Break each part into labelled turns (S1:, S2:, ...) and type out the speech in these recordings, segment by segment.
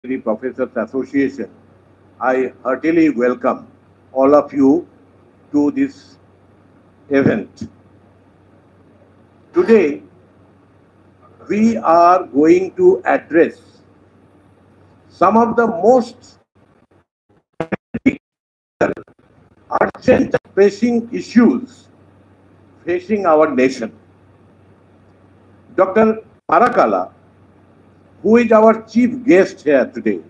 S1: Professors Association, I heartily welcome all of you to this event. Today, we are going to address some of the most urgent pressing issues facing our nation. Dr. Parakala, who is our chief guest here today,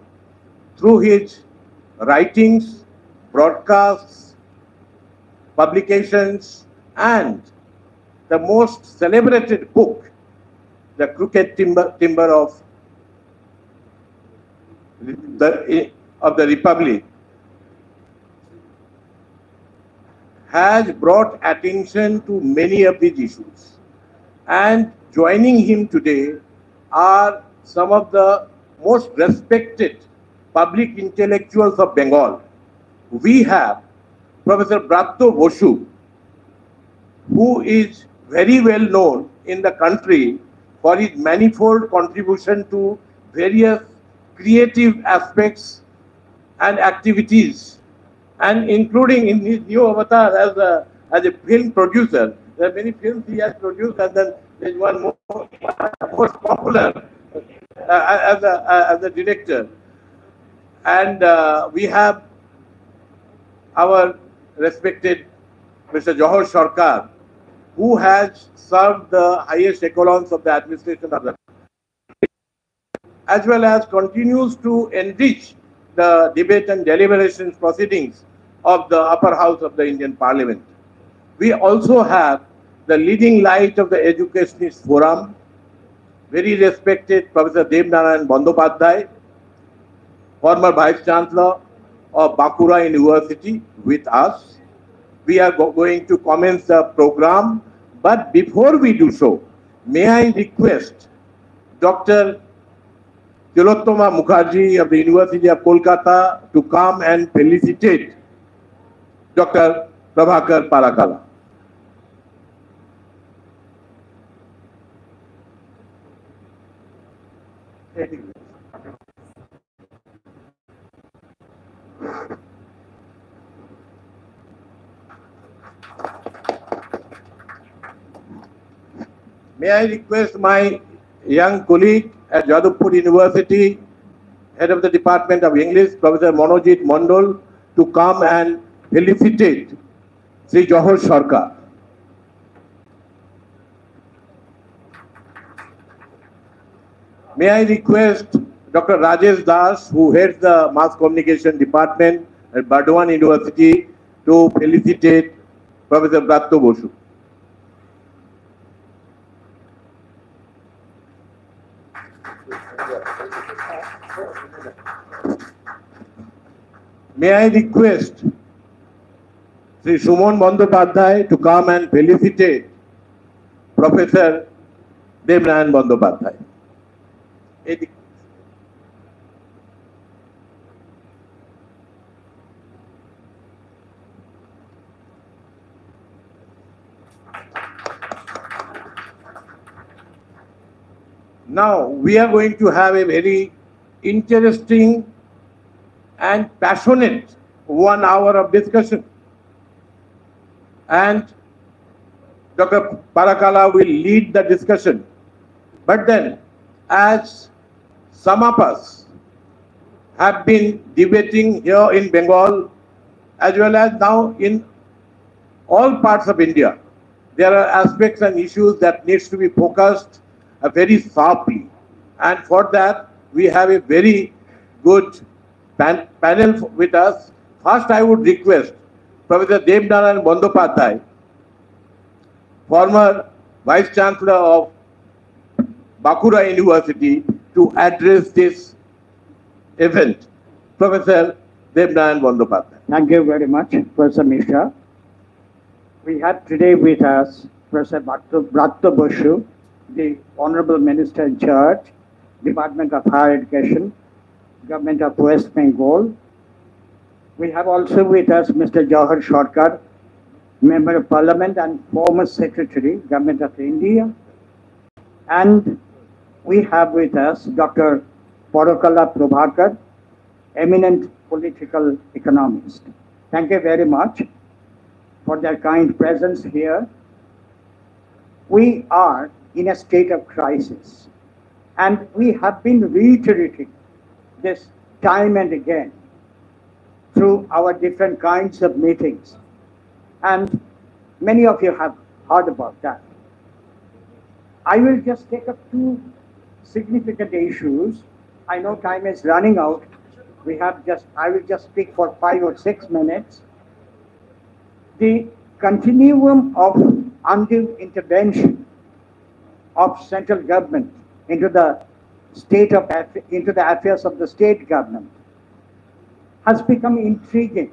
S1: through his writings, broadcasts, publications, and the most celebrated book, The Crooked Timber of the Republic, has brought attention to many of these issues. And joining him today are some of the most respected public intellectuals of Bengal. We have Professor Bratto Bosu, who is very well known in the country for his manifold contribution to various creative aspects and activities, and including in his new avatar as a film producer. There are many films he has produced, and then there's one most popular as a director. And we have our respected Mr. Johar Sarkar, who has served the highest echelons of the administration of the as well as continues to enrich the debate and deliberations proceedings of the upper house of the Indian Parliament. We also have the leading light of the Educationist Forum, very respected Professor Devnarayan Bandyopadhyay, former Vice Chancellor of Bankura University, with us. We are going to commence the program, but before we do so, may I request Dr. Tilottama Mukherjee of the University of Kolkata to come and felicitate Dr. Prabhakar Parakala. May I request my young colleague at Jadavpur University, head of the Department of English, Professor Manojit Mondol, to come and felicitate Sri Johar Sarkar. May I request Dr. Rajesh Das, who heads the Mass Communication Department at Burdwan University, to felicitate Professor Bratto Bosu. May I request Sri Sumon Bandyopadhyay to come and felicitate Professor Devnarayan Bandyopadhyay. Now, we are going to have a very interesting and passionate 1 hour of discussion. And Dr. Parakala will lead the discussion. But then, as some of us have been debating here in Bengal, as well as now in all parts of India, there are aspects and issues that needs to be focused very sharply. And for that, we have a very good panel with us. First, I would request Professor Devnarayan Bandyopadhyay, former Vice Chancellor of Bankura University, to address this event. Professor Devnarayan Bandyopadhyay.
S2: Thank you very much, Professor Mishra. We have today with us Professor Bratto Bosu, the Honorable Minister in charge, Department of Higher Education, Government of West Bengal. We have also with us Mr. Johar Sarkar, Member of Parliament and former Secretary, Government of India. And we have with us Dr. Porokala Prabhakar, eminent political economist. Thank you very much for their kind presence here. We are in a state of crisis, and we have been reiterating this time and again through our different kinds of meetings, and many of you have heard about that. I will just take up two significant issues. I know time is running out. I will just speak for 5 or 6 minutes. The continuum of undue intervention of central government into the affairs of the state government has become intriguing.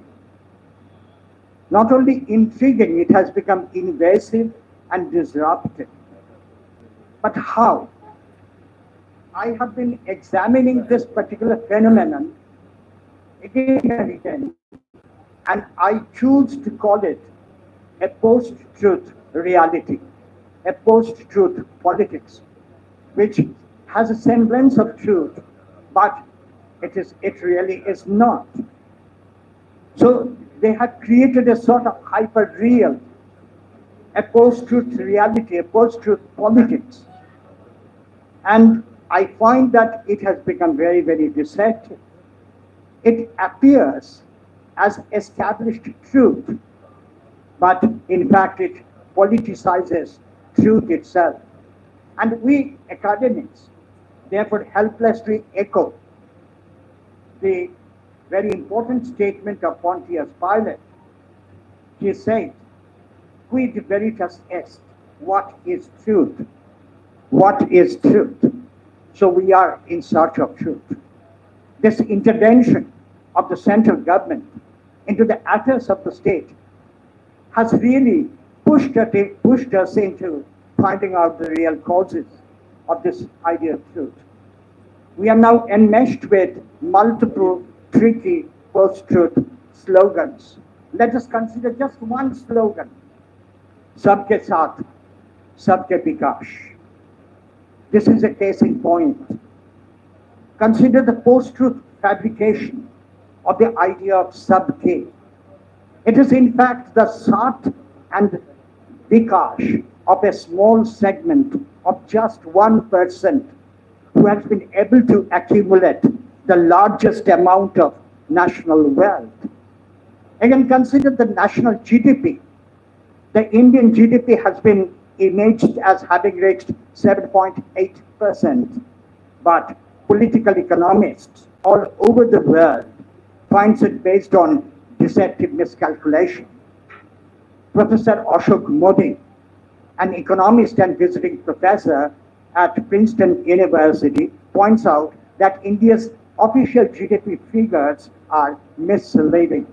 S2: Not only intriguing, it has become invasive and disruptive. But how? I have been examining this particular phenomenon again and again, and I choose to call it a post-truth reality, a post-truth politics, which has a semblance of truth, but it really is not. So they have created a sort of hyper-real, a post-truth reality, a post-truth politics. And I find that it has become very, very deceptive. It appears as established truth, but in fact it politicizes truth itself. And we academics therefore helplessly echo the very important statement of Pontius Pilate. He said, "Quid veritas est?" What is truth? What is truth? So we are in search of truth. This intervention of the central government into the affairs of the state has really pushed us into finding out the real causes of this idea of truth. We are now enmeshed with multiple tricky post-truth slogans. Let us consider just one slogan: Sabke Saath, Sabke Bikash. This is a case in point. Consider the post-truth fabrication of the idea of Sabke. It is in fact the Saath and Bikash of a small segment of just 1% who has been able to accumulate the largest amount of national wealth. Again, consider the national GDP. The Indian GDP has been imaged as having reached 7.8%, but political economists all over the world finds it based on deceptive miscalculation. Professor Ashok Modi, an economist and visiting professor at Princeton University, points out that India's official GDP figures are misleading.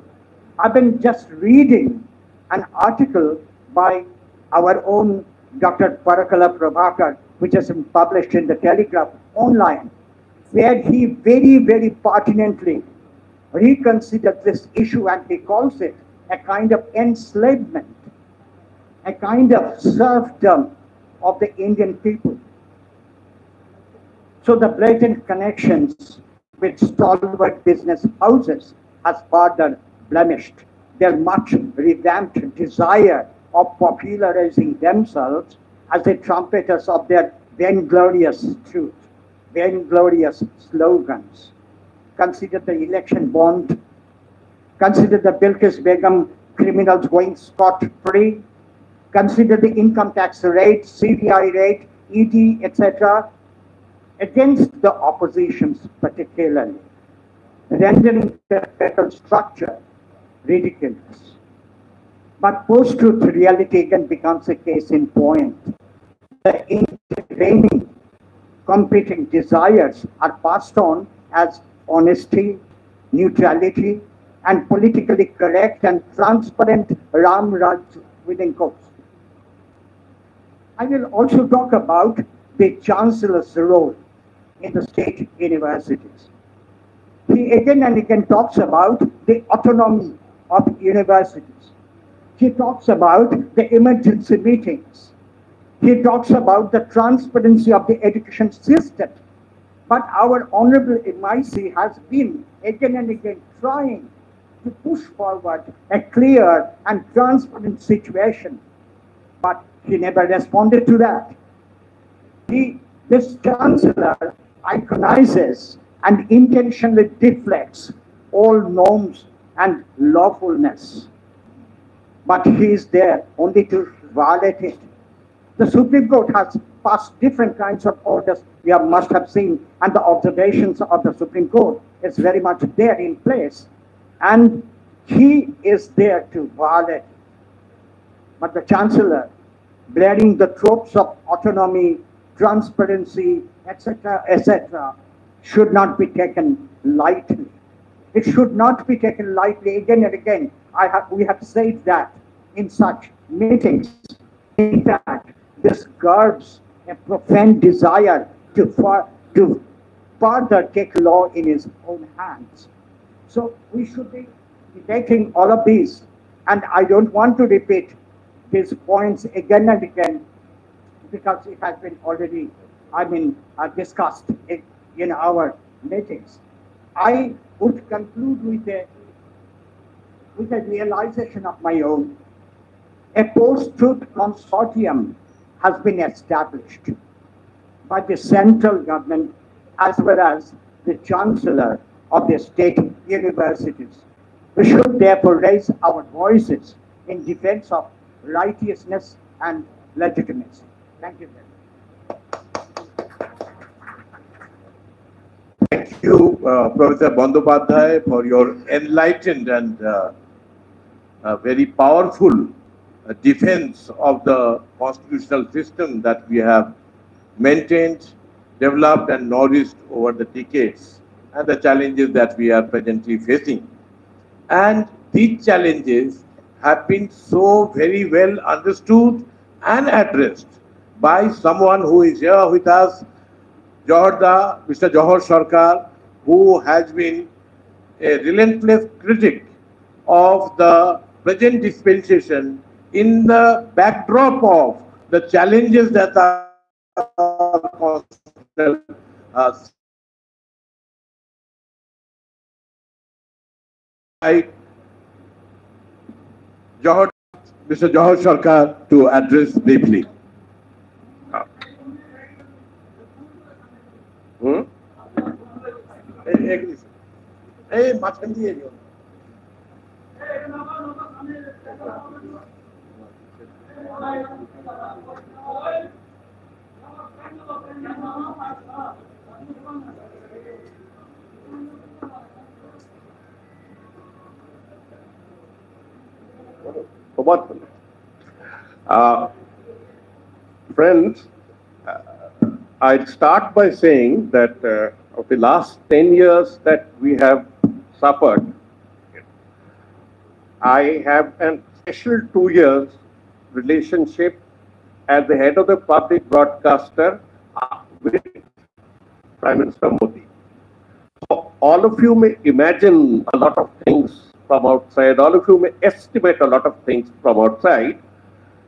S2: I've been just reading an article by our own Dr. Parakala Prabhakar, which has been published in the Telegraph online, where he very, very pertinently reconsidered this issue, and he calls it a kind of enslavement, a kind of serfdom of the Indian people. So the blatant connections with stalwart business houses has further blemished their much revamped desire of popularizing themselves as the trumpeters of their vainglorious truth, vainglorious slogans. Consider the election bond. Consider the Bilkis Begum criminals going scot-free. Consider the income tax rate, CBI rate, ED, etc., against the oppositions particularly, rendering the federal structure ridiculous. But post-truth reality again becomes a case in point. The intervening competing desires are passed on as honesty, neutrality, and politically correct and transparent Ram Raj within quotes. I will also talk about the chancellor's role in the state universities. He again and again talks about the autonomy of universities. He talks about the emergency meetings. He talks about the transparency of the education system. But our Honorable MIC has been again and again trying to push forward a clear and transparent situation. But he never responded to that. This chancellor iconizes and intentionally deflects all norms and lawfulness. But he is there only to violate it. The Supreme Court has passed different kinds of orders you must have seen, and the observations of the Supreme Court is very much there in place. And he is there to violate. But the Chancellor, blaring the tropes of autonomy, transparency, etc., should not be taken lightly. It should not be taken lightly. Again and again, we have said that in such meetings. In fact, this curbs a profound desire to further take law in his own hands. So we should be debating all of these. And I don't want to repeat these points again and again because it has been already, discussed in our meetings. I would conclude with a realization of my own. A post-truth consortium has been established by the central government as well as the chancellor of the state universities. We should therefore raise our voices in defense of righteousness and legitimacy. Thank you very much.
S1: Thank you, Professor Bandyopadhyay, for your enlightened and very powerful defense of the constitutional system that we have maintained, developed and nourished over the decades, and the challenges that we are presently facing. And these challenges have been so very well understood and addressed by someone who is here with us, Mr. Johar Sarkar, who has been a relentless critic of the present dispensation in the backdrop of the challenges that are constitutional. Mr. Johar Sarkar to address briefly.
S3: Friends, I'd start by saying that of the last 10 years that we have suffered, I have a special 2 years relationship as the head of the public broadcaster with Prime Minister Modi. So all of you may imagine a lot of things from outside, all of you may estimate a lot of things from outside.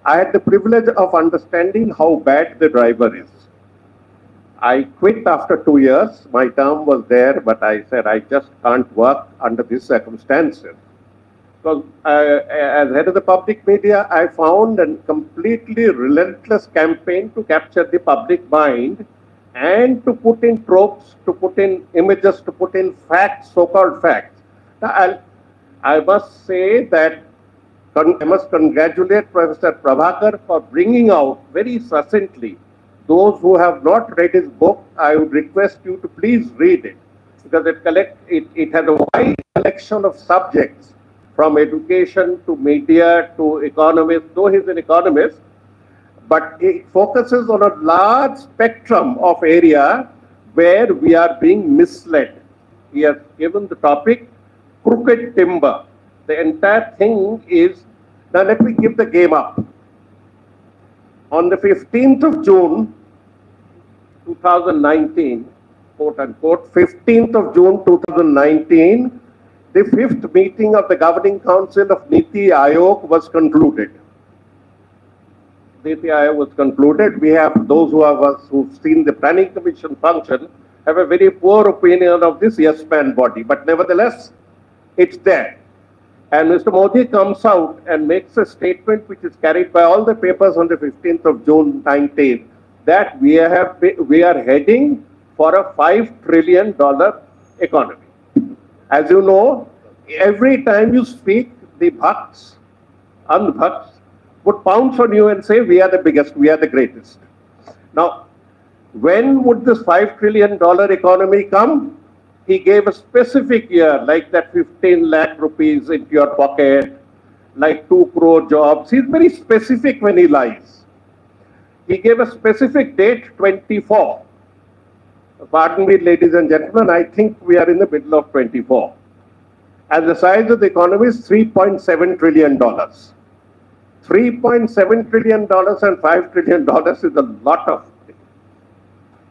S3: I had the privilege of understanding how bad the driver is. I quit after 2 years. My term was there, but I said I just can't work under these circumstances. Because as head of the public media, I found a completely relentless campaign to capture the public mind and to put in tropes, to put in images, to put in facts, so-called facts. Now, I must say that I must congratulate Professor Prabhakar for bringing out very succinctly. Those who have not read his book, I would request you to please read it, because it has a wide collection of subjects, from education to media to economics, though he's an economist, but it focuses on a large spectrum of area where we are being misled. He has given the topic crooked timber. The entire thing is, now let me give the game up. On the 15th of June, 2019, quote unquote, 15th of June 2019, the 5th meeting of the Governing Council of Niti Aayog was concluded. Niti Aayog was concluded. We have those who've seen the Planning Commission function have a very poor opinion of this yes man body, but nevertheless, it's there. And Mr. Modi comes out and makes a statement which is carried by all the papers on the 15th of June 19th, that we are heading for a $5 trillion economy. As you know, every time you speak, the Bhakts, Andhbhakts, would pounce on you and say, we are the biggest, we are the greatest. Now, when would this $5 trillion economy come? He gave a specific year, like that 15 lakh rupees into your pocket, like 2 crore jobs. He's very specific when he lies. He gave a specific date, 24. Pardon me, ladies and gentlemen, I think we are in the middle of 24. And the size of the economy is $3.7 trillion. $3.7 trillion and $5 trillion is a lot of money.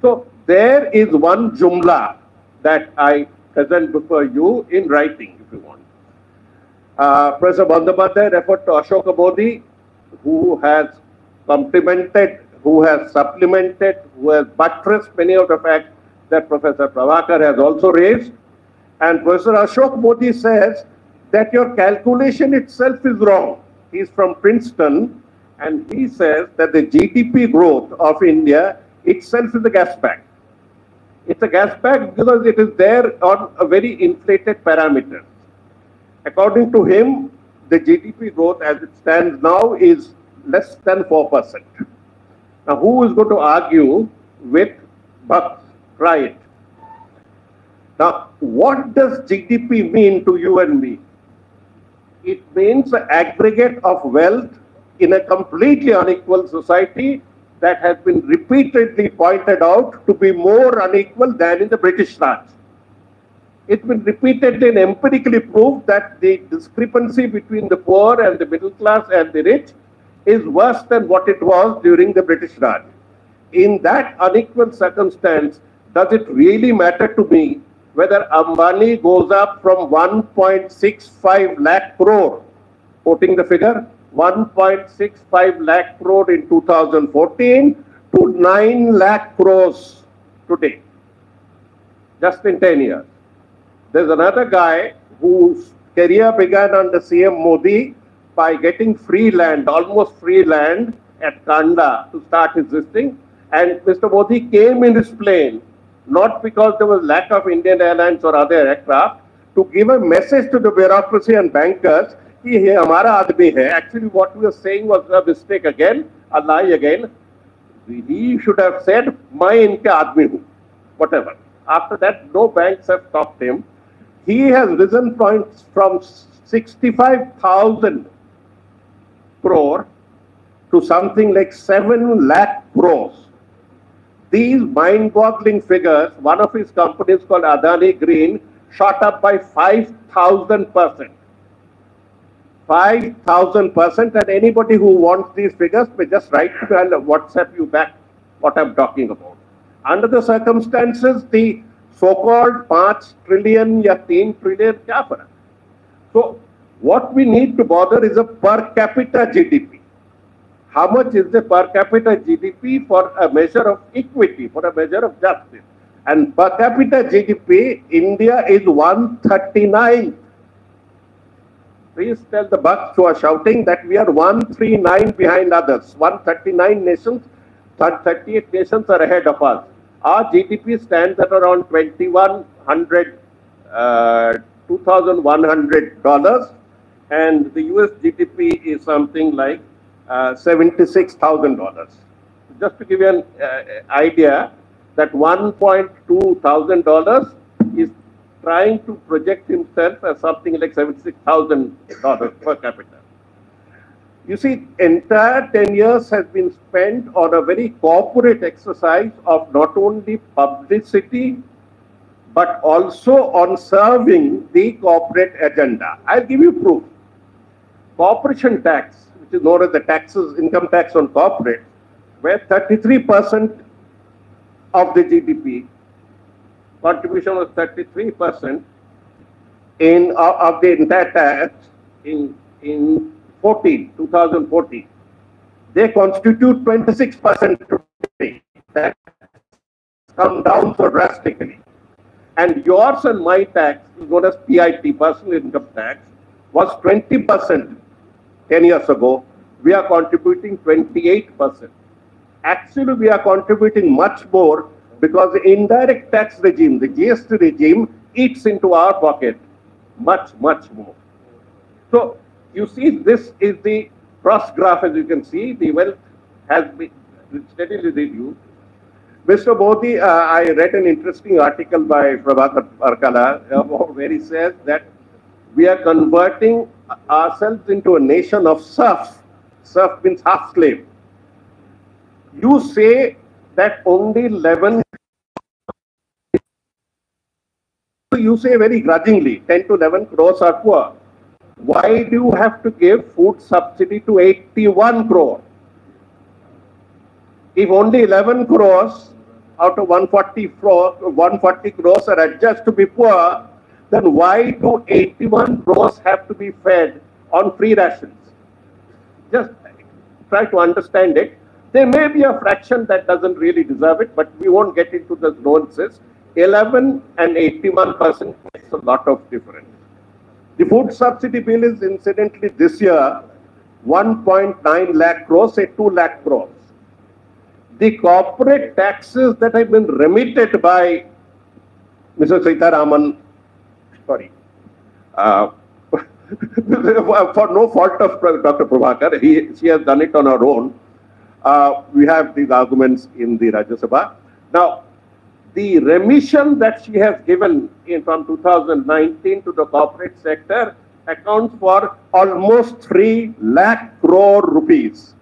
S3: So there is one jumla that I present before you in writing, if you want. Professor Bandyopadhyay referred to Ashoka Modi, who has complemented, who has supplemented, who has buttressed many of the facts that Professor Prabhakar has also raised. And Professor Ashok Modi says that your calculation itself is wrong. He's from Princeton, and he says that the GDP growth of India itself is a gas bag. It's a gas bag because it is there on a very inflated parameter. According to him, the GDP growth as it stands now is less than 4%. Now, who is going to argue with Bucks? Try it. Now, what does GDP mean to you and me? It means the aggregate of wealth in a completely unequal society that has been repeatedly pointed out to be more unequal than in the British Raj. It's been repeatedly and empirically proved that the discrepancy between the poor and the middle class and the rich is worse than what it was during the British Raj. In that unequal circumstance, does it really matter to me whether Ambani goes up from 1.65 lakh crore, quoting the figure, 1.65 lakh crore in 2014 to 9 lakh crores today, just in 10 years. There's another guy whose career began under CM Modi by getting free land, almost free land at Kanda to start his thing. And Mr. Modi came in his plane, not because there was lack of Indian Airlines or other aircraft, to give a message to the bureaucracy and bankers, कि ये हमारा आदमी है. Actually, what we were saying was a mistake again, a lie again. He should have said, मैं इनके आदमी हूँ, whatever. After that, no banks have stopped him. He has risen points from 65,000 crore to something like 7 lakh crores. These mind-boggling figures, one of his companies called Adani Green, shot up by 5,000%. 5,000%, and anybody who wants these figures may just write to me and WhatsApp you back what I'm talking about. Under the circumstances, the so-called 5 trillion or 3 trillion, kya farak? So, what we need to bother is a per capita GDP. How much is the per capita GDP for a measure of equity, for a measure of justice? And per capita GDP, India is 139. Please tell the Bucks who are shouting that we are 139 behind others. 139 nations, 38 nations are ahead of us. Our GDP stands at around $2,100, $2,100, and the US GDP is something like $76,000. Just to give you an idea, that $1.2 thousand is trying to project himself as something like $76,000 per capita. You see, entire 10 years has been spent on a very corporate exercise of not only publicity, but also on serving the corporate agenda. I'll give you proof. Corporation tax, which is known as the taxes, income tax on corporate, where 33% of the GDP, contribution was 33% of the entire tax in 2014. They constitute 26% today. come down so drastically. And yours and my tax, known as PIT, personal income tax, was 20% 10 years ago. We are contributing 28%. Actually, we are contributing much more because the indirect tax regime, the GST regime, eats into our pocket much, much more. So you see, this is the cross graph, as you can see, the wealth has been steadily reduced. Mr. Modi, I read an interesting article by Prabhakar Parkala where he says that we are converting ourselves into a nation of serfs. Serf means half slave. You say that only 11, you say very grudgingly, 10 to 11 crores are poor. Why do you have to give food subsidy to 81 crore? If only 11 crores out of 140 crores are adjudged to be poor, then why do 81 crores have to be fed on free rations? Just try to understand it. There may be a fraction that doesn't really deserve it, but we won't get into the nuances. 11 and 81% makes a lot of difference. The food subsidy bill is incidentally this year 1.9 lakh crores, say 2 lakh crores. The corporate taxes that have been remitted by Mr. Sitaraman, sorry, for no fault of Dr. Prabhakar, she has done it on her own. We have these arguments in the Rajya Sabha. Now, the remission that she has given from 2019 to the corporate sector accounts for almost 3 lakh crore rupees.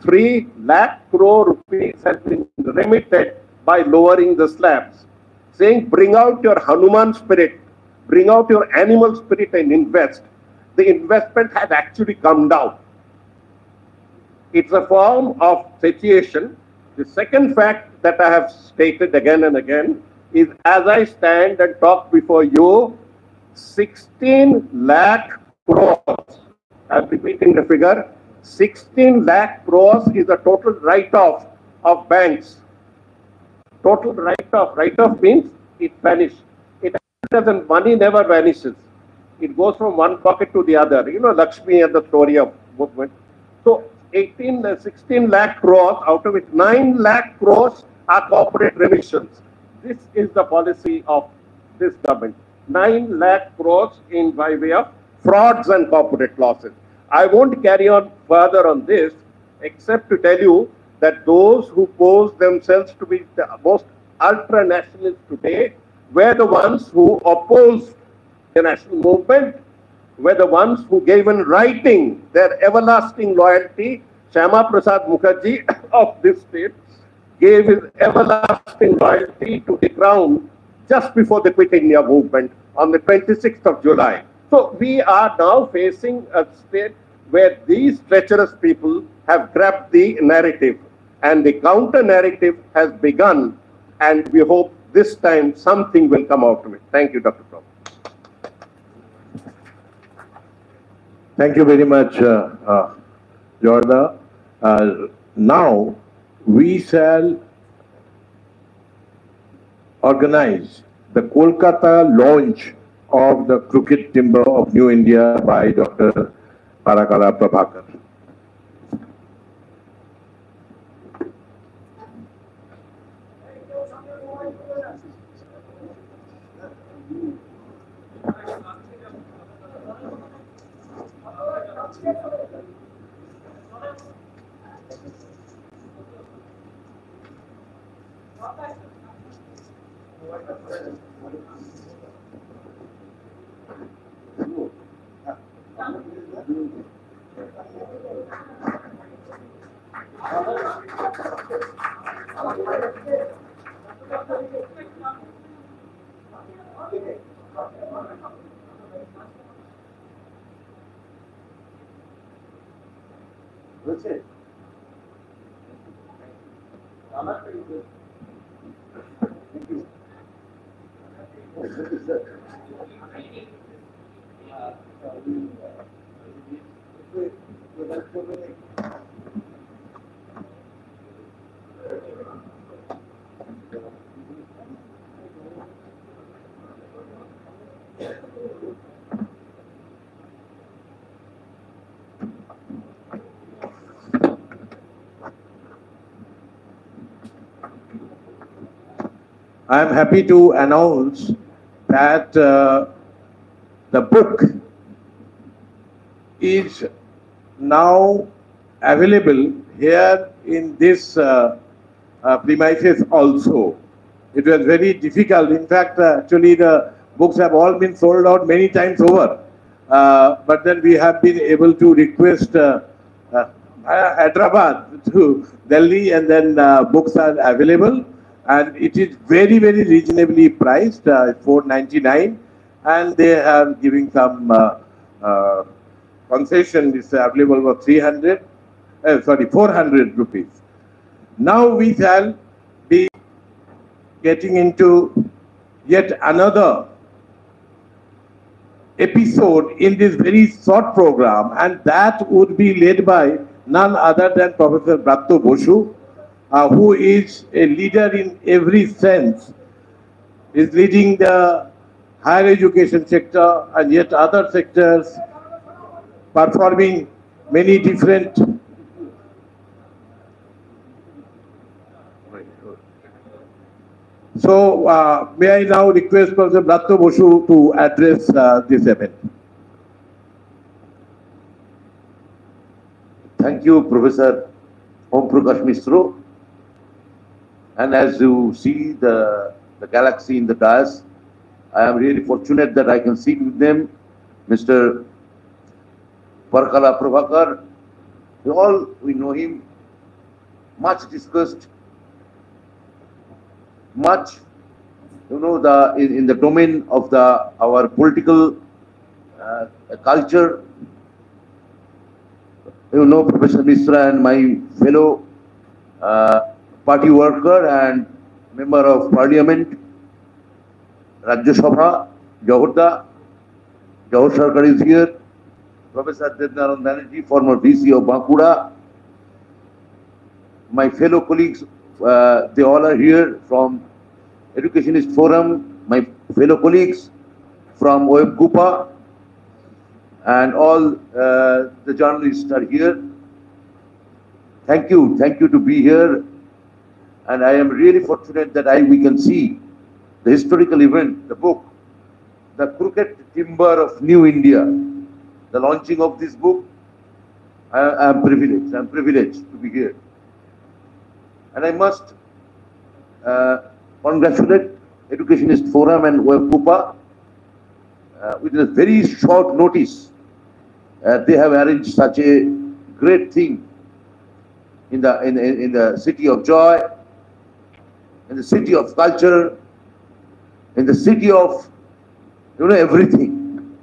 S3: 3 lakh crore rupees has been remitted by lowering the slabs, saying bring out your Hanuman spirit, bring out your animal spirit and invest. The investment has actually come down. It's a form of satiation. The second fact that I have stated again and again is, as I stand and talk before you, 16 lakh crores, I'm repeating the figure, 16 lakh crores is the total write-off of banks. Total write-off. Write-off means it vanishes. It doesn't, money never vanishes. It goes from one pocket to the other. You know, Lakshmi and the story of movement. So 16 lakh crores, out of which 9 lakh crores are corporate remissions. This is the policy of this government. 9 lakh crores in by way of frauds and corporate losses. I won't carry on further on this, except to tell you that those who pose themselves to be the most ultra-nationalists today were the ones who opposed the national movement, were the ones who gave in writing their everlasting loyalty. Shyama Prasad Mukherjee of this state gave his everlasting loyalty to the crown just before the Quit India movement on the 26th of July. So we are now facing a state where these treacherous people have grabbed the narrative, and the counter narrative has begun, and we hope this time something will come out of it. Thank you, Dr. Prabhu.
S1: Thank you very much, Jorda. Now we shall organize the Kolkata launch of the Crooked Timber of New India by Dr. Parakala Prabhakar. That's it. Thank you. I am happy to announce that the book is now available here in this premises also. It was very difficult. In fact, actually the books have all been sold out many times over. But then we have been able to request Hyderabad to Delhi, and then books are available. And it is very, very reasonably priced, 499, and they are giving some concession. Is available for 400 rupees. Now we shall be getting into yet another episode in this very short program, and that would be led by none other than Professor Bratto Boshu, who is a leader in every sense, is leading the higher education sector and yet other sectors, performing many different So, may I now request Professor Bratto Boshu to address this event.
S4: Thank you, Professor Om Prakash Misro. And as you see the galaxy in the dais, I am really fortunate that I can sit with them. Mr. Parkala Prabhakar, we know him, much discussed, much, in the domain of our political culture. Professor Misra and my fellow party worker and member of parliament, Rajya Sabha, Jawhar Sarkar is here. Professor Devnaran Banerjee, former VC of Bankura. My fellow colleagues, they all are here from Educationist Forum, my fellow colleagues from OM Kupa, and all the journalists are here. Thank you to be here. And I am really fortunate that we can see the historical event, the book, The Crooked Timber of New India, the launching of this book. I am privileged to be here. And I must congratulate Educationist Forum and OM Kupa with a very short notice. They have arranged such a great thing in the city of joy, in the city of culture, in the city of everything.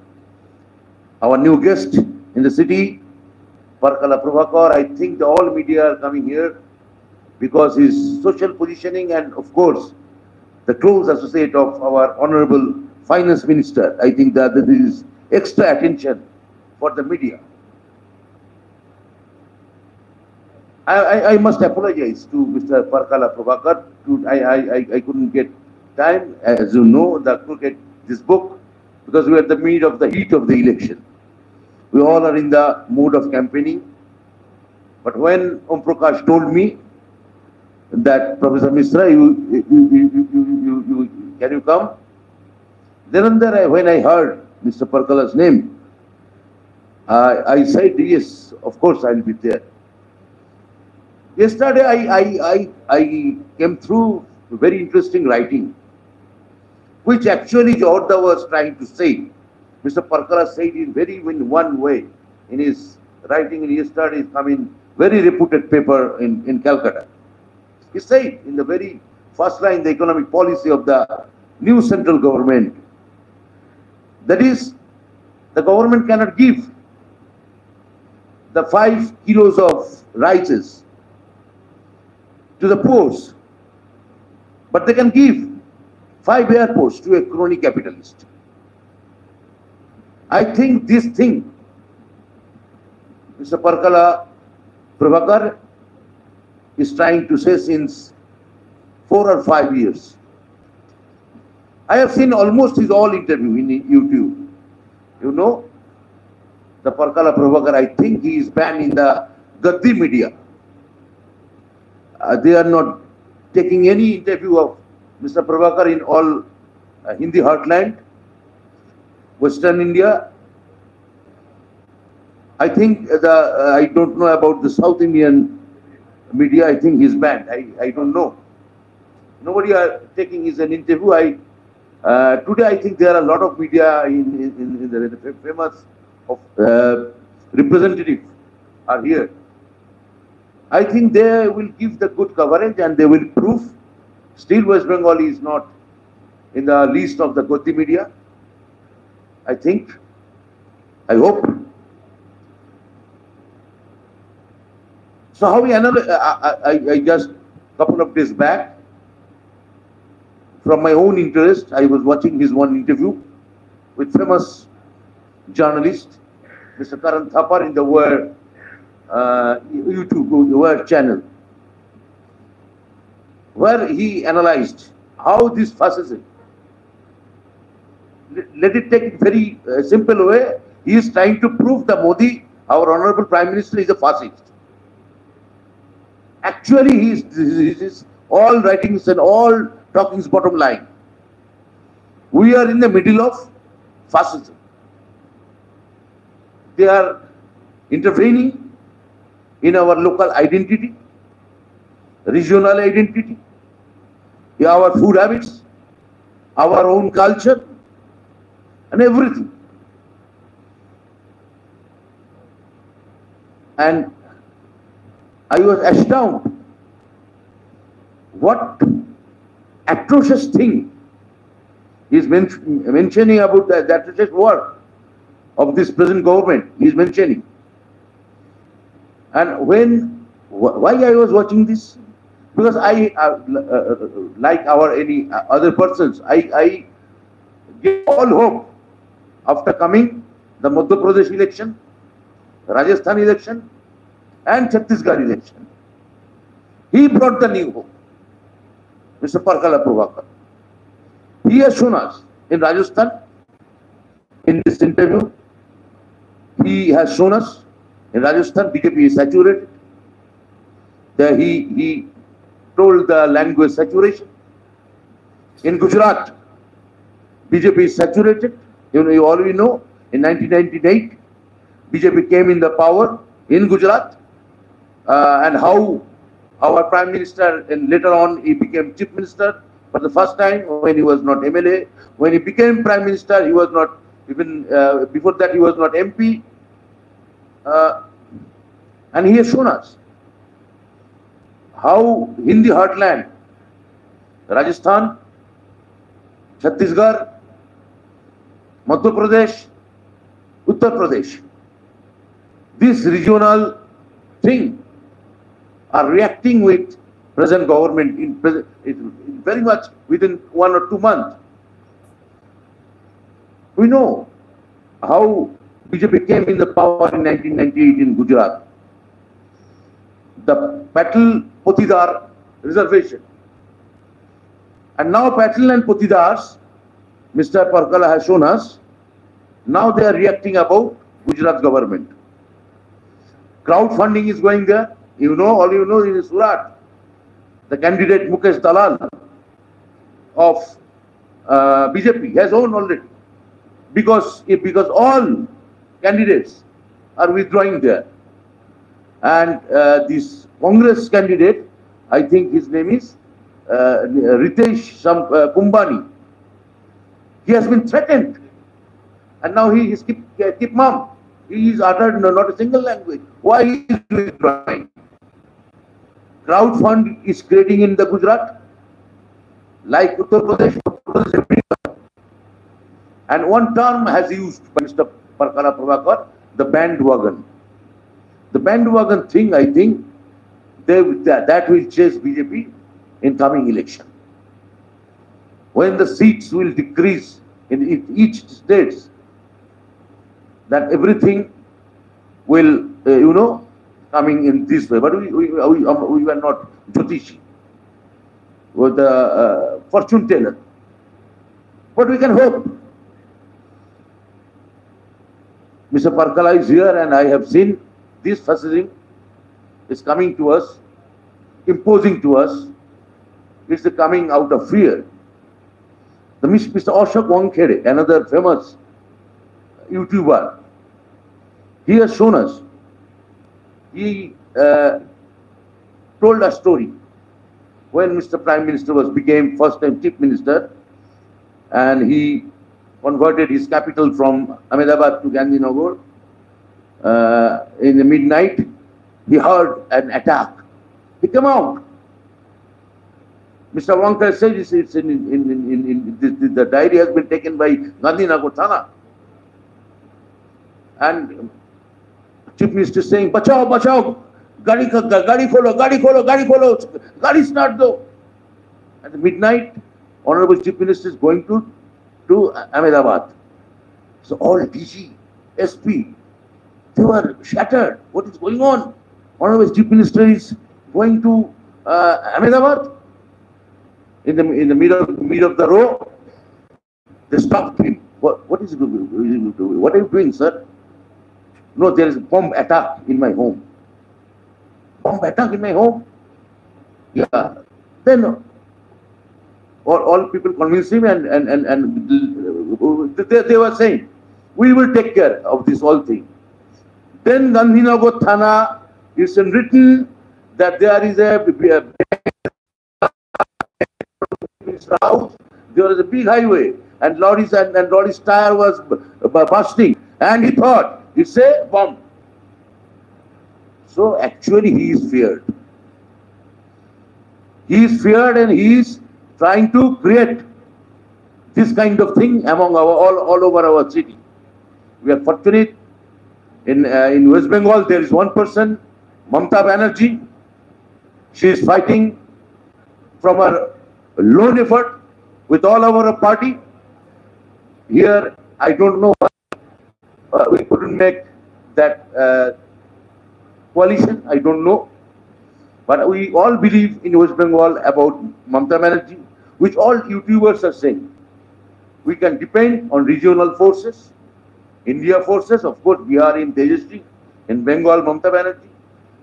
S4: Our new guest in the city, Parkala Prabhakar, I think all media are coming here because his social positioning and of course the close associate of our Honorable Finance Minister. I think that there is extra attention for the media. I must apologize to Mr. Parkala Prabhakar. I couldn't get time, as you know, this book, because we are in the midst of the heat of the election. We all are in the mood of campaigning. But when Om Prakash told me that Professor Misra, can you come? Then and there, when I heard Mr. Parkala's name, I said yes, of course I'll be there. Yesterday I came through very interesting writing, which actually Jorda was trying to say. Mr. Parkala said in one way in his writing yesterday, in very reputed paper in Calcutta. He said in the very first line, the economic policy of the new central government, that is, the government cannot give the 5 kilos of rices to the poor, but they can give 5 airports to a crony capitalist. I think this thing, Mr. Parkala Prabhakar is trying to say since 4 or 5 years. I have seen almost his all interview in YouTube. know, the Parkala Prabhakar, I think he is banned in the Gaddi media. They are not taking any interview of Mr. Prabhakar in all Hindi heartland, Western India. I think I don't know about the South Indian media. I think he's banned. I don't know. Nobody are taking his an interview. Today I think there are a lot of media in the famous of representative are here. I think they will give the good coverage and they will prove. Still West Bengal is not in the list of the Goti media. I think, I hope. So how we analyze, I just couple of days back, from my own interest, I was watching his one interview with famous journalist, Mr. Karan Thapar in the Word YouTube, the Word channel, where he analyzed how this fascism, let it take it very simple way, he is trying to prove that Modi, our Honorable Prime Minister, is a fascist. Actually, his all writings and all talkings bottom line. We are in the middle of fascism. They are intervening in our local identity, regional identity, our food habits, our own culture, and everything. And I was astounded what atrocious thing he is mentioning about the atrocious work of this present government. He is mentioning. And why I was watching this? Because I, like any other persons, I give all hope after coming the Madhya Pradesh election, Rajasthan election, and Chhattisgarh election. He brought the new hope, Mr. Parkala Prabhakar. He has shown us in Rajasthan, in this interview, he has shown us in Rajasthan, BJP is saturated. He told the language saturation. In Gujarat, BJP is saturated. You already know, in 1998, BJP came in the power in Gujarat, and how our Prime Minister, and later on he became Chief Minister for the first time when he was not MLA. When he became Prime Minister, he was not even, before that he was not MP. And he has shown us how Hindi heartland, Rajasthan, Chhattisgarh, Madhya Pradesh, Uttar Pradesh, this regional thing are reacting with present government in very much within 1 or 2 months. We know how BJP came in the power in 1998 in Gujarat. The Patil Potidar reservation. And now Patil and Potidars, Mr. Parkala has shown us, now they are reacting about Gujarat government. Crowdfunding is going there. You know, all you know in Surat, the candidate Mukesh Dalal of BJP has won already. Because all candidates are withdrawing there. And this Congress candidate, I think his name is Ritesh Kumbani. He has been threatened. And now he is keep mum. He is uttered not a single language. Why he is withdrawing? Crowd fund is creating in the Gujarat, like Uttar Pradesh, and one term has used by Mr. Parkala Prabhakar, the bandwagon. The bandwagon thing, I think, that will chase BJP in coming election. When the seats will decrease in each state, that everything will, coming in this way. But we were not Jyotishi, or the fortune teller. But we can hope. Mr. Parkala is here, and I have seen this fascism is coming to us, imposing to us. It's the coming out of fear. The Mr. Ashok Wankhere, another famous YouTuber, he has shown us. He told a story when Mr. Prime Minister became first-time Chief Minister, and he converted his capital from Ahmedabad to Gandhinagar. In the midnight, he heard an attack. He came out. Mr. Wankar says it's the diary has been taken by Gandhinagar Thana. And Chief Minister is saying, "Bachao, bachao, gadi kholo, gadi kholo, gadi kholo, gadi start though." At midnight, Honorable Chief Minister is going to Ahmedabad. So all DG, SP, they were shattered. What is going on? Honorable Chief Minister is going to Ahmedabad. In the middle of the row, they stopped him. What is he doing? What are you doing, sir? No, there is a bomb attack in my home. Bomb attack in my home? Yeah. Then all people convinced him, and they were saying, "We will take care of this whole thing." Then Gandhinagar Thana is written that there is a house, there was a big highway, and lorry's tire was bursting, and he thought it's a bomb. So actually he is feared. He is feared, and he is trying to create this kind of thing among all over our city. We are fortunate in West Bengal. There is one person, Mamta Banerjee. She is fighting from her lone effort with all our party. Here, I don't know why we couldn't make that coalition. I don't know. But we all believe in West Bengal about Mamta Banerjee, which all YouTubers are saying. We can depend on regional forces, India forces, of course, Bihar in Tejasvi, in Bengal Mamta Banerjee,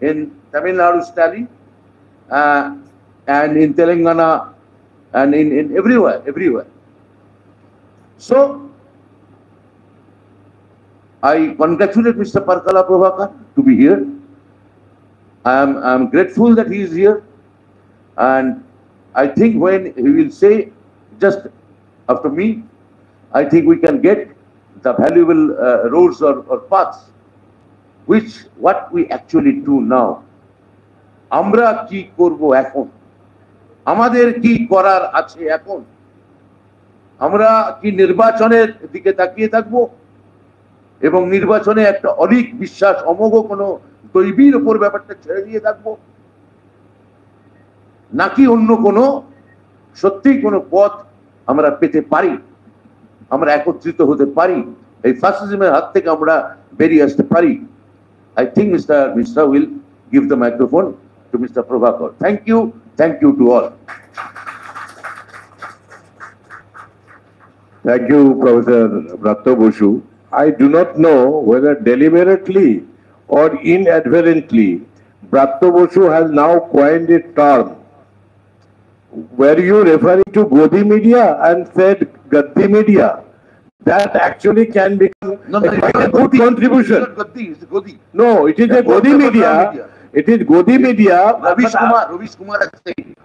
S4: in Tamil Nadu Stalin, and in Telangana, and in everywhere. So, I congratulate Mr. Parkala Prabhakar to be here. I am grateful that he is here, and I think when he will say just after me, I think we can get the valuable roads or paths, which what we actually do now. Amra ki korbo ekhon, amader ki korar ache ekhon, amra ki nirbachনের দিকে তাকিয়ে থাকবো এবং নির্বাচনে একটা অধিক বিশ্বাস অমোঘ কোনো দৈবীর উপর ব্যাপারটা ছেড়ে দিয়ে থাকবো, নাকি অন্য কোনো সত্যি কোনো পথ আমরা পেতে পারি, আমরা একত্রিত হতে পারি, এই ফ্যাসিজমের হাত থেকে আমরা বেরিয়ে আসতে পারি. I think Mr. will give the microphone to Mr. Prabhakar. Thank you to all.
S3: Thank you, Professor Bratto Boshu. I do not know whether deliberately or inadvertently, Bratto Boshu has now coined a term. Were you referring to Godi media and said Gaddi media? That actually can become a good contribution.
S4: It's Godi.
S3: No, it is a Godi media. It is Godi media.
S4: Ravish Kumar has said.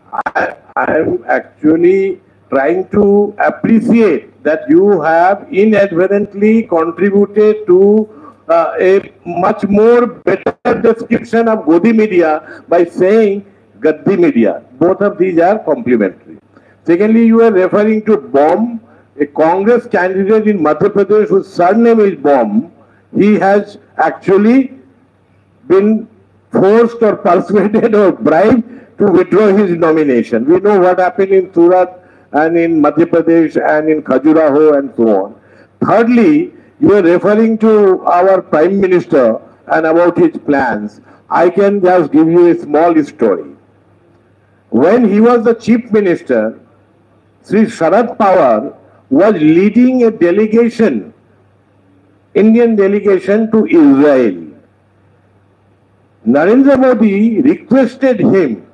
S3: I am actually trying to appreciate that you have inadvertently contributed to a much more better description of Godi media by saying Gaddi media. Both of these are complementary. Secondly, you are referring to bomb. A Congress candidate in Madhya Pradesh whose surname is Bomb, he has actually been forced or persuaded or bribed to withdraw his nomination. We know what happened in Surat and in Madhya Pradesh and in Khajuraho and so on. Thirdly, you are referring to our Prime Minister and about his plans. I can just give you a small story. When he was the Chief Minister, Sri Sharad Pawar was leading a delegation
S1: Indian delegation to Israel. Narendra Modi requested him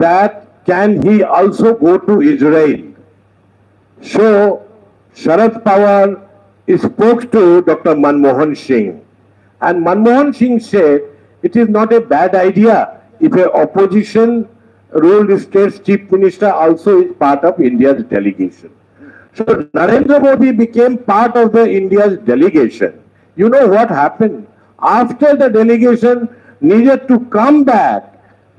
S1: that can he also go to Israel. So Sharad Pawar spoke to Dr. Manmohan Singh, and Manmohan Singh said it is not a bad idea if an opposition ruled state's chief minister also is part of India's delegation. So Narendra Modi became part of the India's delegation. You know what happened? After the delegation needed to come back,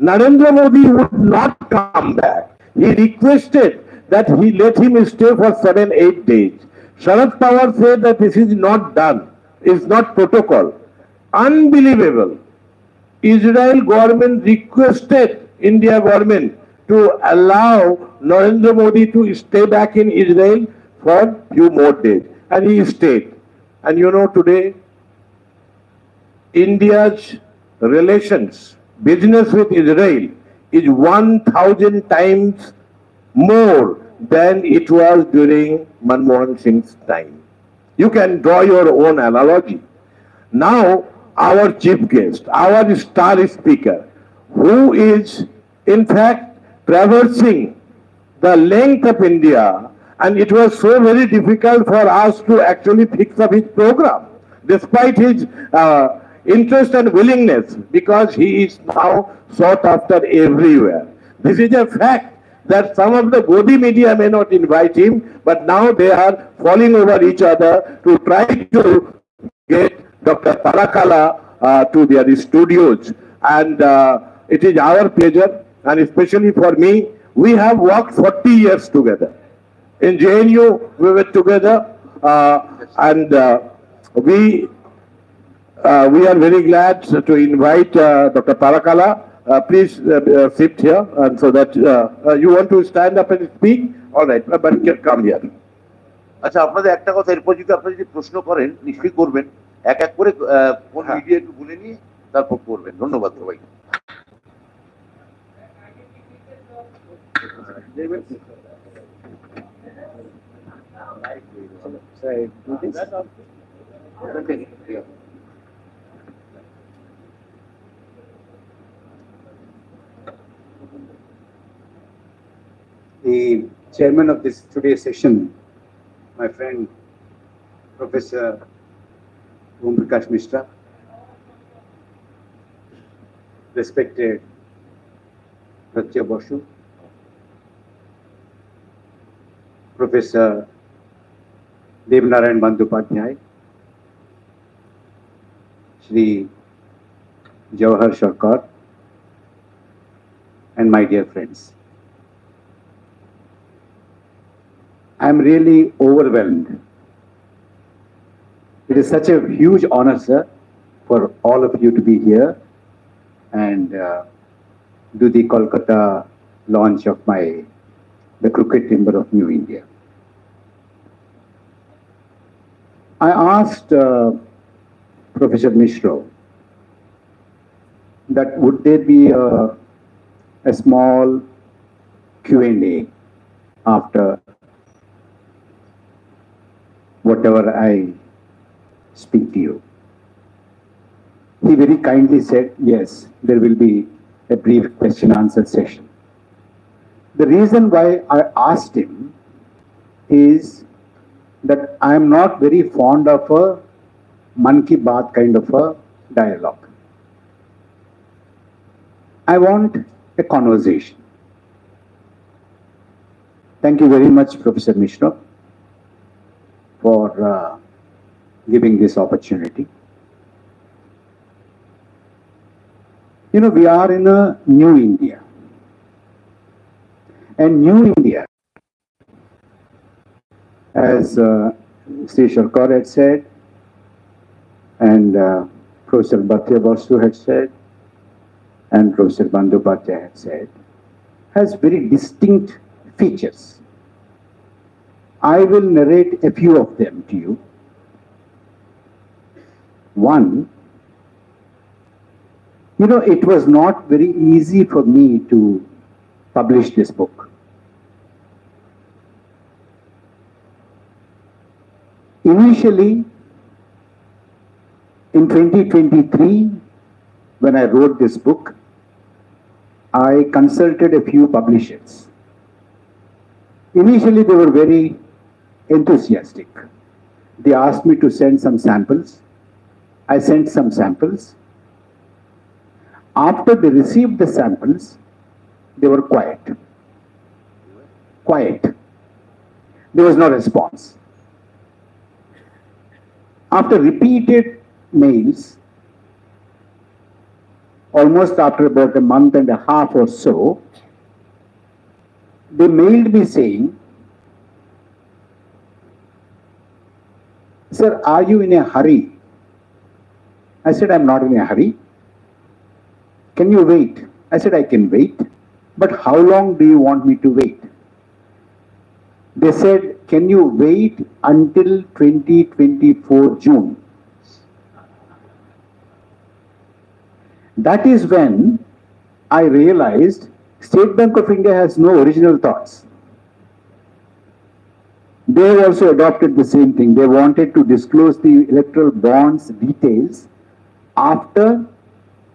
S1: Narendra Modi would not come back. He requested that he let him stay for 7-8 days. Sharad Pawar said that this is not done. It's not protocol. Unbelievable. Israel government requested India government to allow Narendra Modi to stay back in Israel for few more days. And he stayed. And you know today, India's relations, business with Israel is 1,000 times more than it was during Manmohan Singh's time. You can draw your own analogy. Now, our chief guest, our star speaker, who is in fact traversing the length of India, and it was so very difficult for us to actually fix up his program, despite his interest and willingness, because he is now sought after everywhere. This is a fact that some of the Godi media may not invite him, but now they are falling over each other to try to get Dr. Parakala to their studios. And it is our pleasure, and especially for me, we have worked 40 years together. In JNU, we were together, and we are very glad to invite Dr. Parakala. Please sit here, and so that you want to stand up and speak. All right, but come here.
S4: আচ্ছা, আপনাদের একটা কথা, এরপর যদি আপনারা যদি প্রশ্ন করেন নিশ্চয়ই করবেন, এক এক করে কোন মিডিয়া একটু বলে নিয়ে তারপর করবেন। ধন্যবাদ সবাই।
S5: The chairman of this today's session, my friend Professor Om Prakash Mishra, respected Pratya Basu, Professor Devnarayan Bandyopadhyay, Shri Jawahar Sarkar, and my dear friends. I am really overwhelmed. It is such a huge honor, sir, for all of you to be here and do the Kolkata launch of the Crooked Timber of New India. I asked Professor Mishra that would there be a small Q&A after whatever I speak to you. He very kindly said, yes, there will be a brief question-answer session. The reason why I asked him is that I am not very fond of a Man Ki Baat kind of a dialogue. I want a conversation. Thank you very much, Professor Mishra, for giving this opportunity. You know, we are in a new India. And new India, as Sri Sarkar had said, and Professor Bhatia Basu had said, and Professor Bandyopadhyay had said, has very distinct features. I will narrate a few of them to you. One, you know, it was not very easy for me to publish this book. Initially, In 2023, when I wrote this book, I consulted a few publishers. Initially, they were very enthusiastic. They asked me to send some samples. I sent some samples. After they received the samples, they were quiet. Quiet. There was no response. After repeated mails, almost after about a month and a half or so, they mailed me saying, "Sir, are you in a hurry?" I said, "I'm not in a hurry." "Can you wait?" I said, "I can wait. But how long do you want me to wait?" They said, "Can you wait until 2024 June?" That is when I realized State Bank of India has no original thoughts. They have also adopted the same thing. They wanted to disclose the electoral bonds details after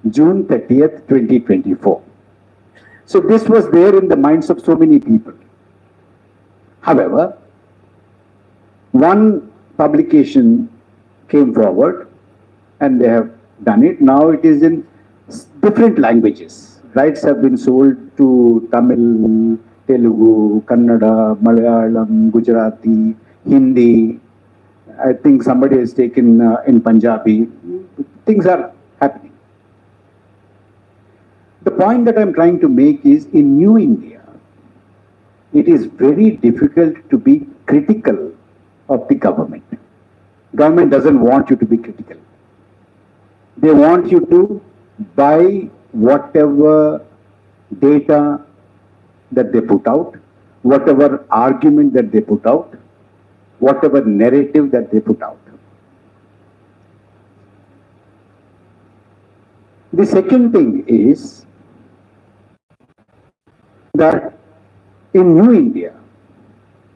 S5: June 30th, 2024. So this was there in the minds of so many people. However, one publication came forward and they have done it. Now it is in different languages. Rights have been sold to Tamil, Telugu, Kannada, Malayalam, Gujarati, Hindi. I think somebody has taken in Punjabi. Things are happening. The point that I'm trying to make is, in New India, it is very difficult to be critical of the government. Government doesn't want you to be critical. They want you to buy whatever data that they put out, whatever argument that they put out, whatever narrative that they put out. The second thing is that in New India,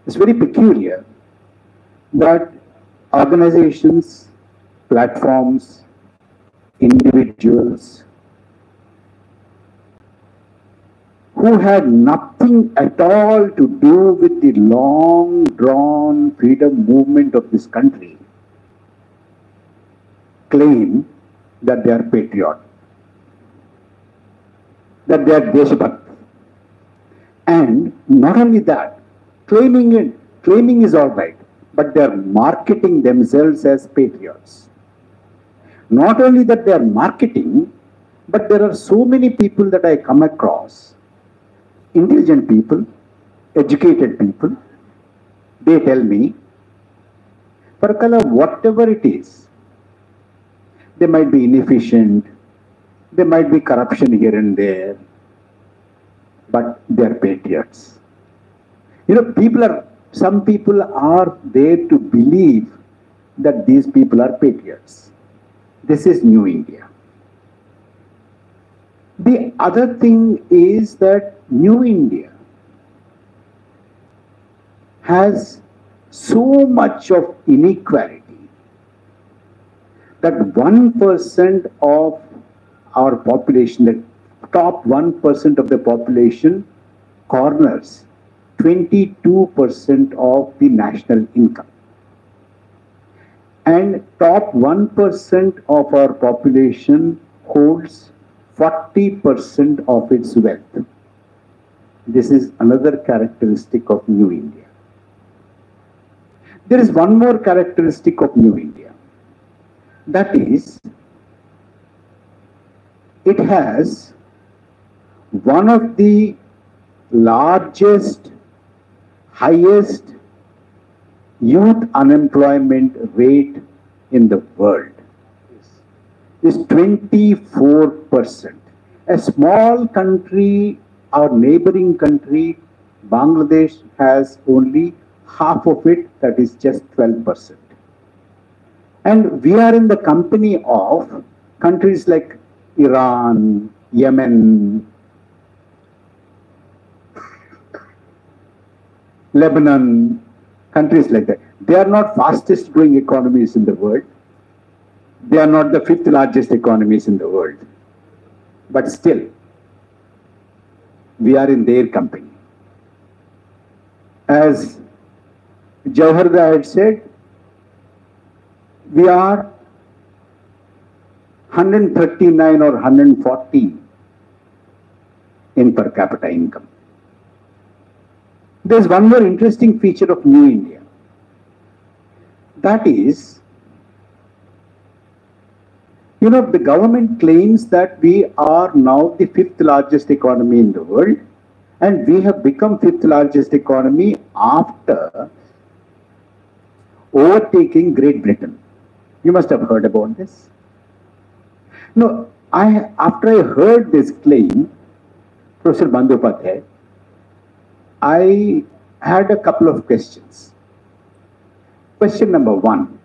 S5: it's very peculiar that organizations, platforms, individuals who had nothing at all to do with the long-drawn freedom movement of this country claim that they are patriot, that they are Deshbhakt. And not only that, claiming is all right, but they are marketing themselves as patriots. Not only that they are marketing, but there are so many people that I come across, intelligent people, educated people, they tell me, Parkala, whatever it is, they might be inefficient, there might be corruption here and there, but they are patriots. You know, some people are there to believe that these people are patriots. This is New India. The other thing is that New India has so much of inequality that 1% of our population, the top 1% of the population, corners 22% of the national income. And top 1% of our population holds 40% of its wealth. This is another characteristic of New India. There is one more characteristic of New India. That is, it has one of the largest, highest youth unemployment rate in the world. Is 24%. A small country, our neighboring country, Bangladesh, has only half of it, that is just 12%. And we are in the company of countries like Iran, Yemen, Lebanon, countries like that. They are not fastest growing economies in the world. They are not the fifth largest economies in the world. But still, we are in their company. As Jawahar had said, we are 139 or 140 in per capita income. There's one more interesting feature of New India. That is, the government claims that we are now the fifth largest economy in the world, and we have become fifth largest economy after overtaking Great Britain. You must have heard about this. No, after I heard this claim, Professor Bandyopadhyay, I had a couple of questions. Question number one.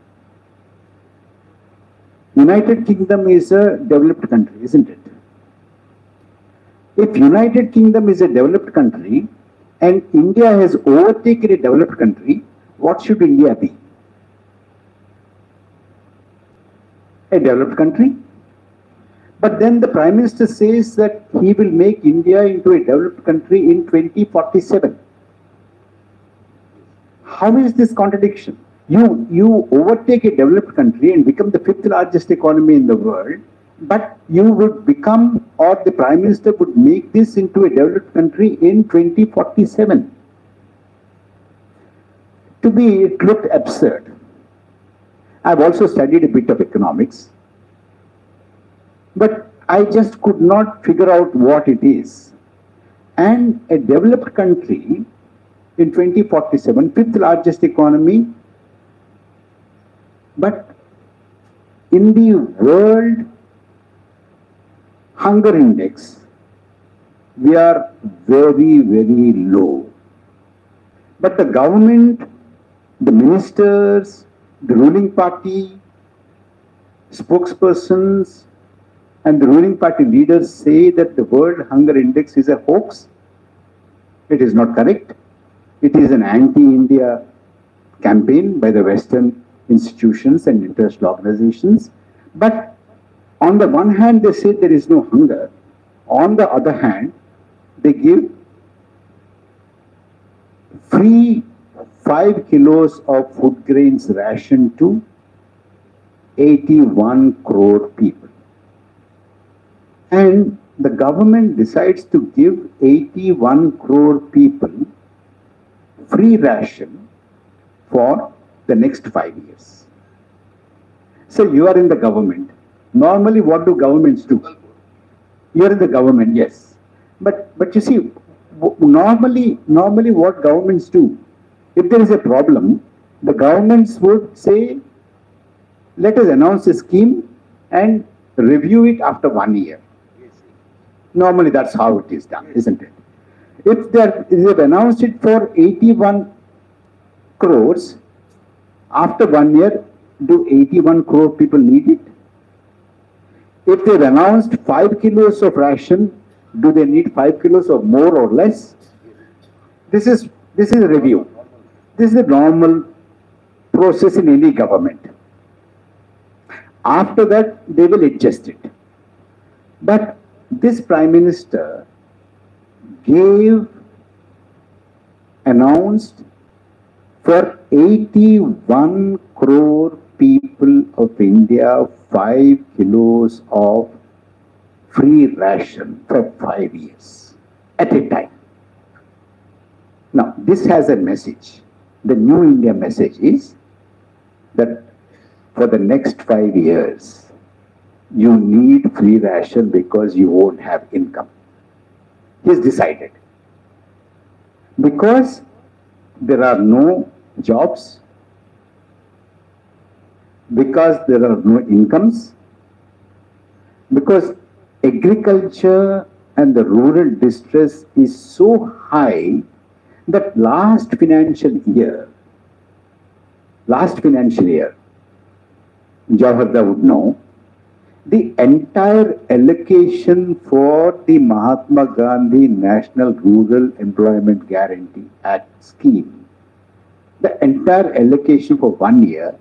S5: United Kingdom is a developed country, isn't it? If United Kingdom is a developed country and India has overtaken a developed country, what should India be? A developed country? But then the Prime Minister says that he will make India into a developed country in 2047. How is this contradiction? You overtake a developed country and become the fifth largest economy in the world, but you would become, or the Prime Minister would make this into a developed country in 2047. To me, it looked absurd. I've also studied a bit of economics, but I just could not figure out what it is. And a developed country in 2047, fifth largest economy, but in the world hunger index, we are very, very low. But the government, the ministers, the ruling party, spokespersons, and the ruling party leaders say that the World Hunger Index is a hoax. It is not correct. It is an anti-India campaign by the Western institutions and international organizations. But on the one hand, they say there is no hunger. On the other hand, they give free 5 kilos of food grains ration to 81 crore people. And the government decides to give 81 crore people free ration for the next 5 years. So you are in the government. Normally, what do governments do? You are in the government, yes. But you see, normally what governments do, if there is a problem, the governments would say, let us announce a scheme and review it after 1 year. Normally, that's how it is done, isn't it? If they have announced it for 81 crores, after 1 year, do 81 crore people need it? If they've announced 5 kilos of ration, do they need 5 kilos or more or less? This is a review. This is a normal process in any government. After that, they will adjust it. But this Prime Minister announced for 81 crore people of India 5 kilos of free ration for 5 years at a time. Now, this has a message. The New India message is that for the next 5 years, you need free ration because you won't have income. He's decided. Because there are no jobs, because there are no incomes, because agriculture and the rural distress is so high that last financial year, Jawahar would know, the entire allocation for the Mahatma Gandhi National Rural Employment Guarantee Act scheme, the entire allocation for 1 year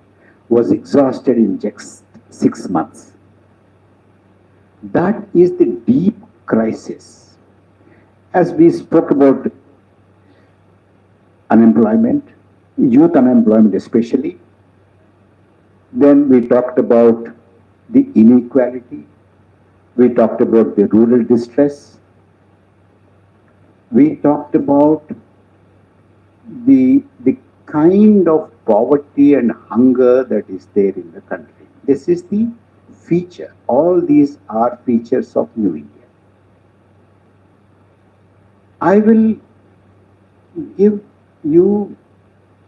S5: was exhausted in just 6 months. That is the deep crisis. As we spoke about unemployment, youth unemployment especially, then we talked about the inequality, we talked about the rural distress, we talked about the kind of poverty and hunger that is there in the country. This is the feature. All these are features of New India. I will give you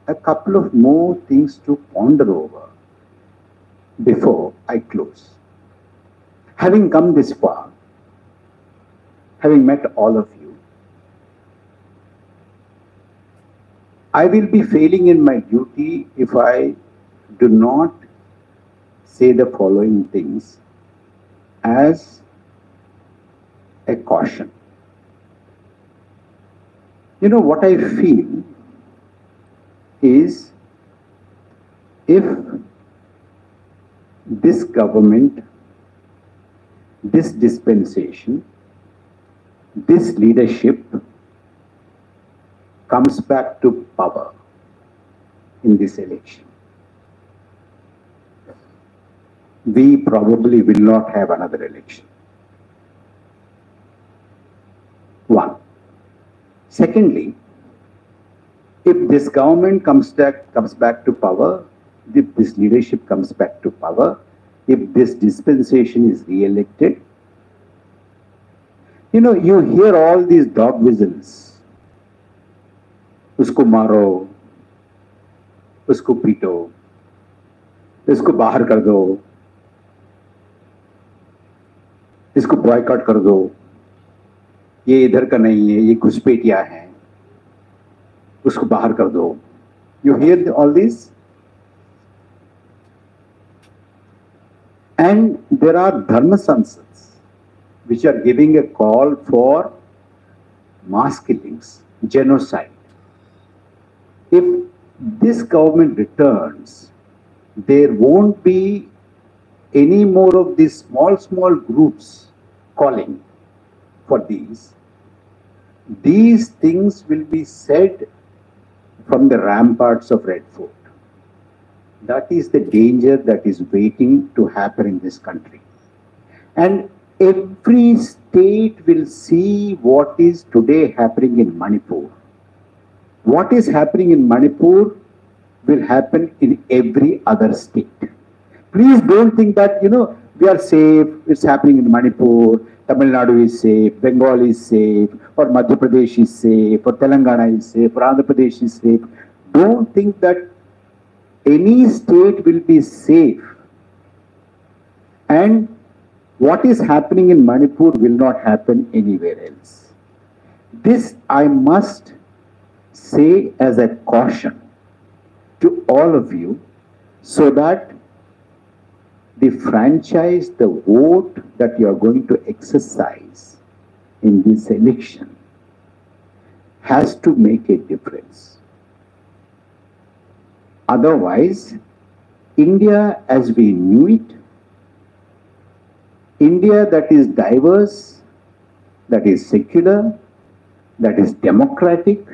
S5: a couple of more things to ponder over before I close. Having come this far, having met all of you, I will be failing in my duty if I do not say the following things as a caution. You know, what I feel is, if this government, this dispensation, this leadership comes back to power in this election, we probably will not have another election. One. Secondly, if this government comes back to power, if this leadership comes back to power, if this dispensation is re-elected, you know, you hear all these dog whistles. Usko maro, usko pito, इसको बाहर कर दो, इसको boycott कर दो, ये इधर का नहीं है, ये घुसपैठिया है, उसको बाहर कर दो. You hear all this? And there are dharma sansats which are giving a call for mass killings, genocide. If this government returns, there won't be any more of these small groups calling for these. These things will be said from the ramparts of Red Fort. That is the danger that is waiting to happen in this country. And every state will see what is today happening in Manipur. What is happening in Manipur will happen in every other state. Please don't think that, you know, we are safe, it's happening in Manipur, Tamil Nadu is safe, Bengal is safe, or Madhya Pradesh is safe, or Telangana is safe, or Andhra Pradesh is safe. Don't think that any state will be safe. And what is happening in Manipur will not happen anywhere else. This I must say as a caution to all of you, so that the franchise, the vote that you are going to exercise in this election has to make a difference. Otherwise, India as we knew it, India that is diverse, that is secular, that is democratic,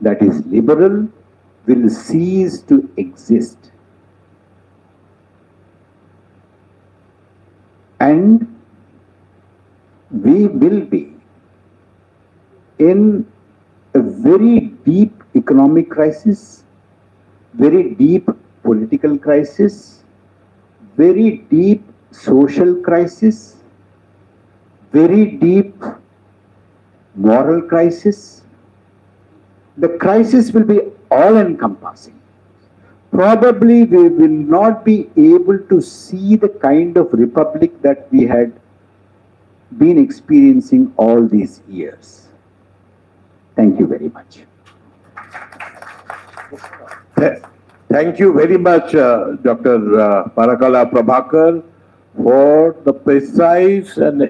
S5: that is liberal, will cease to exist. And we will be in a very deep economic crisis, very deep political crisis, very deep social crisis, very deep moral crisis. The crisis will be all-encompassing. Probably we will not be able to see the kind of republic that we had been experiencing all these years. Thank you very much.
S3: Thank you very much, Dr. Parakala Prabhakar, for the precise and